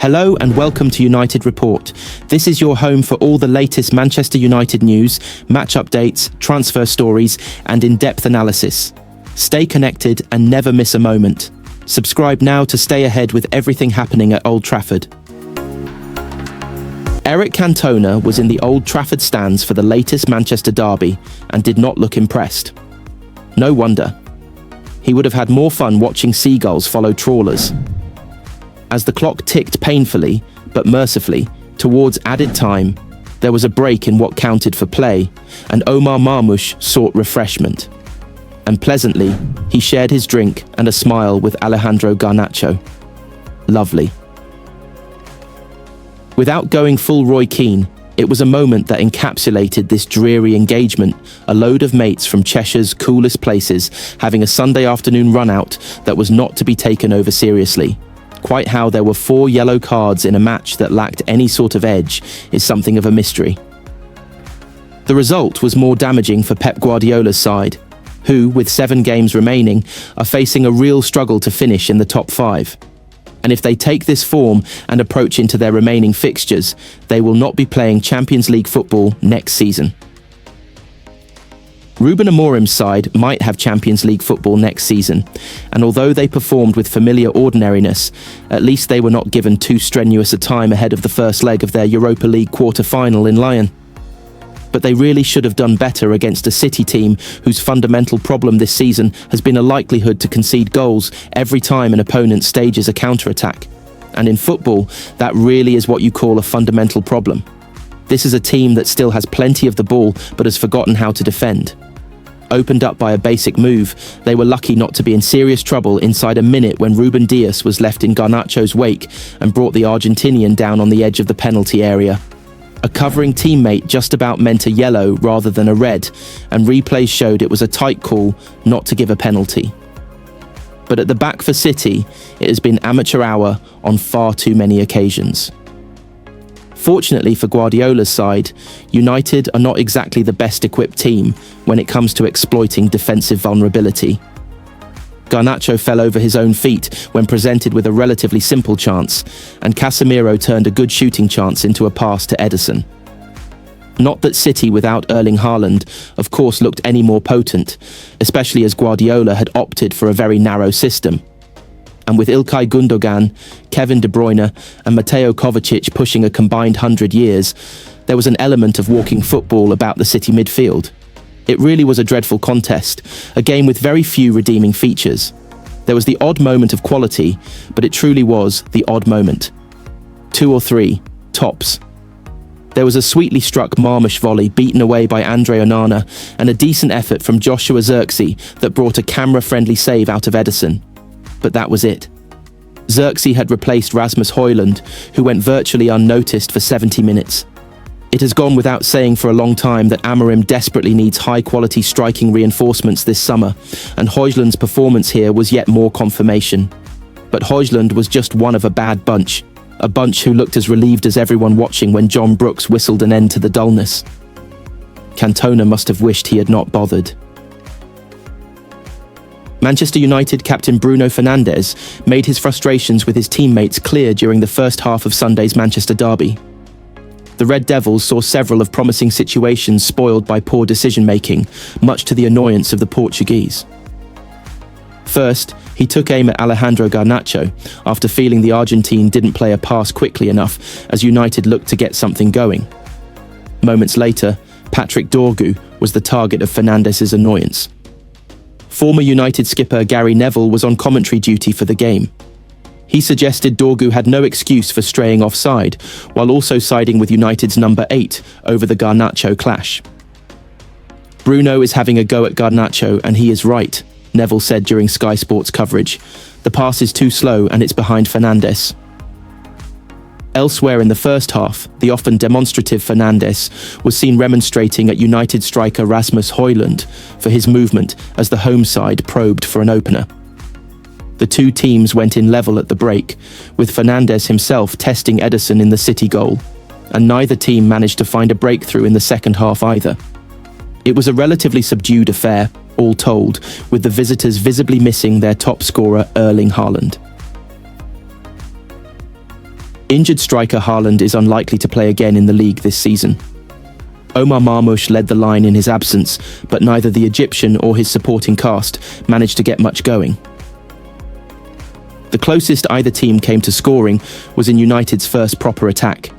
Hello and welcome to United Report. This is your home for all the latest Manchester United news, match updates, transfer stories, and in-depth analysis. Stay connected and never miss a moment. Subscribe now to stay ahead with everything happening at Old Trafford. Eric Cantona was in the Old Trafford stands for the latest Manchester derby and did not look impressed. No wonder. He would have had more fun watching seagulls follow trawlers. As the clock ticked painfully, but mercifully, towards added time, there was a break in what counted for play, and Omar Marmoush sought refreshment. And pleasantly, he shared his drink and a smile with Alejandro Garnacho. Lovely. Without going full Roy Keane, it was a moment that encapsulated this dreary engagement, a load of mates from Cheshire's coolest places having a Sunday afternoon run-out that was not to be taken over seriously. Quite how there were 4 yellow cards in a match that lacked any sort of edge is something of a mystery. The result was more damaging for Pep Guardiola's side, who, with 7 games remaining, are facing a real struggle to finish in the top 5. And if they take this form and approach into their remaining fixtures, they will not be playing Champions League football next season. Ruben Amorim's side might have Champions League football next season, and although they performed with familiar ordinariness, at least they were not given too strenuous a time ahead of the first leg of their Europa League quarter-final in Lyon. But they really should have done better against a City team whose fundamental problem this season has been a likelihood to concede goals every time an opponent stages a counter-attack. And in football, that really is what you call a fundamental problem. This is a team that still has plenty of the ball but has forgotten how to defend. Opened up by a basic move, they were lucky not to be in serious trouble inside a minute when Ruben Dias was left in Garnacho's wake and brought the Argentinian down on the edge of the penalty area. A covering teammate just about meant a yellow rather than a red, and replays showed it was a tight call not to give a penalty. But at the back for City, it has been amateur hour on far too many occasions. Fortunately for Guardiola's side, United are not exactly the best equipped team when it comes to exploiting defensive vulnerability. Garnacho fell over his own feet when presented with a relatively simple chance, and Casemiro turned a good shooting chance into a pass to Ederson. Not that City without Erling Haaland, of course, looked any more potent, especially as Guardiola had opted for a very narrow system. And with Ilkay Gundogan, Kevin De Bruyne and Mateo Kovacic pushing a combined 100 years, there was an element of walking football about the City midfield. It really was a dreadful contest, a game with very few redeeming features. There was the odd moment of quality, but it truly was the odd moment. 2 or 3, tops. There was a sweetly struck Marmoush volley beaten away by Andre Onana and a decent effort from Joshua Zirkzee that brought a camera-friendly save out of Ederson. But that was it. Zirkzee had replaced Rasmus Højlund, who went virtually unnoticed for 70 minutes. It has gone without saying for a long time that Amorim desperately needs high-quality striking reinforcements this summer, and Højlund's performance here was yet more confirmation. But Højlund was just one of a bad bunch, a bunch who looked as relieved as everyone watching when John Brooks whistled an end to the dullness. Cantona must have wished he had not bothered. Manchester United captain Bruno Fernandes made his frustrations with his teammates clear during the first half of Sunday's Manchester derby. The Red Devils saw several of promising situations spoiled by poor decision-making, much to the annoyance of the Portuguese. First, he took aim at Alejandro Garnacho after feeling the Argentine didn't play a pass quickly enough as United looked to get something going. Moments later, Patrick Dorgu was the target of Fernandes' annoyance. Former United skipper Gary Neville was on commentary duty for the game. He suggested Dorgu had no excuse for straying offside, while also siding with United's number 8 over the Garnacho clash. Bruno is having a go at Garnacho, and he is right, Neville said during Sky Sports coverage. The pass is too slow and it's behind Fernandes. Elsewhere in the first half, the often demonstrative Fernandes was seen remonstrating at United striker Rasmus Højlund for his movement as the home side probed for an opener. The two teams went in level at the break, with Fernandes himself testing Ederson in the City goal, and neither team managed to find a breakthrough in the second half either. It was a relatively subdued affair, all told, with the visitors visibly missing their top scorer Erling Haaland. Injured striker Haaland is unlikely to play again in the league this season. Omar Marmoush led the line in his absence, but neither the Egyptian or his supporting cast managed to get much going. The closest either team came to scoring was in United's first proper attack.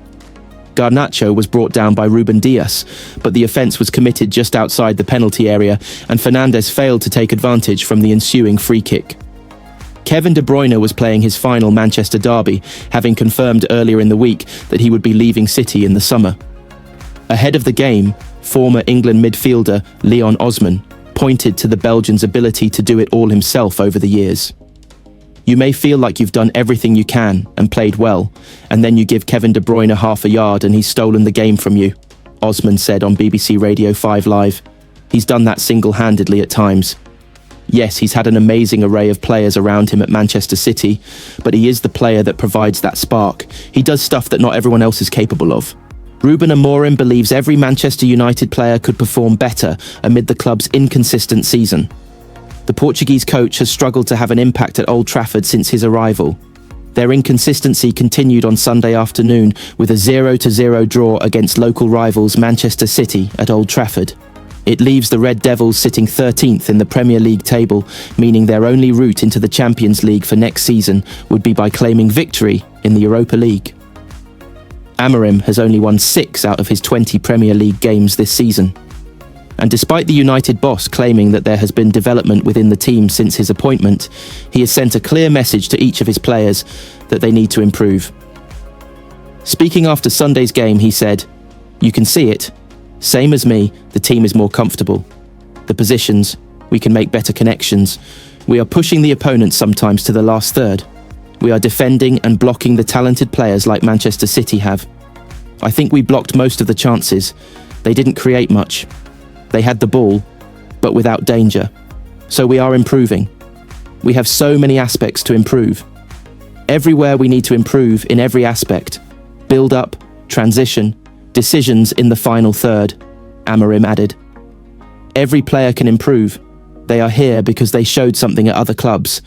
Garnacho was brought down by Ruben Dias, but the offence was committed just outside the penalty area and Fernandes failed to take advantage from the ensuing free kick. Kevin De Bruyne was playing his final Manchester derby, having confirmed earlier in the week that he would be leaving City in the summer. Ahead of the game, former England midfielder Leon Osman pointed to the Belgian's ability to do it all himself over the years. You may feel like you've done everything you can and played well, and then you give Kevin De Bruyne half a yard and he's stolen the game from you, Osman said on BBC Radio 5 Live. He's done that single-handedly at times. Yes, he's had an amazing array of players around him at Manchester City, but he is the player that provides that spark. He does stuff that not everyone else is capable of. Ruben Amorim believes every Manchester United player could perform better amid the club's inconsistent season. The Portuguese coach has struggled to have an impact at Old Trafford since his arrival. Their inconsistency continued on Sunday afternoon with a 0-0 draw against local rivals Manchester City at Old Trafford. It leaves the Red Devils sitting 13th in the Premier League table, meaning their only route into the Champions League for next season would be by claiming victory in the Europa League. Amorim has only won 6 out of his 20 Premier League games this season. And despite the United boss claiming that there has been development within the team since his appointment, he has sent a clear message to each of his players that they need to improve. Speaking after Sunday's game, he said, "You can see it. Same as me, the team is more comfortable. The positions, we can make better connections. We are pushing the opponents sometimes to the last third. We are defending and blocking the talented players like Manchester City have. I think we blocked most of the chances. They didn't create much. They had the ball, but without danger. So we are improving. We have so many aspects to improve. Everywhere we need to improve in every aspect. Build up, transition, decisions in the final third," Amorim added. "Every player can improve. They are here because they showed something at other clubs.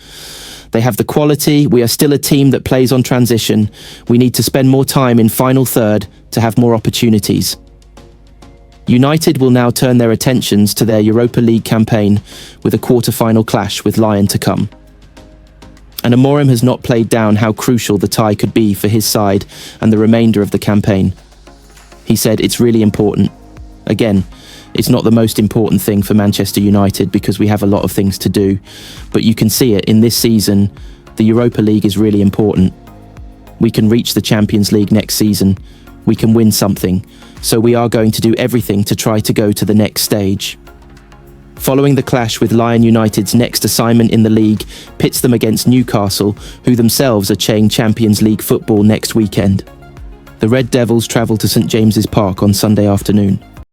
They have the quality. We are still a team that plays on transition. We need to spend more time in final third to have more opportunities." United will now turn their attentions to their Europa League campaign with a quarter-final clash with Lyon to come. And Amorim has not played down how crucial the tie could be for his side and the remainder of the campaign. He said it's really important. Again, it's not the most important thing for Manchester United because we have a lot of things to do, but you can see it in this season. The Europa League is really important. We can reach the Champions League next season. We can win something. So we are going to do everything to try to go to the next stage. Following the clash with Lyon United's next assignment in the league pits them against Newcastle, who themselves are playing Champions League football next weekend. The Red Devils travel to St James's Park on Sunday afternoon.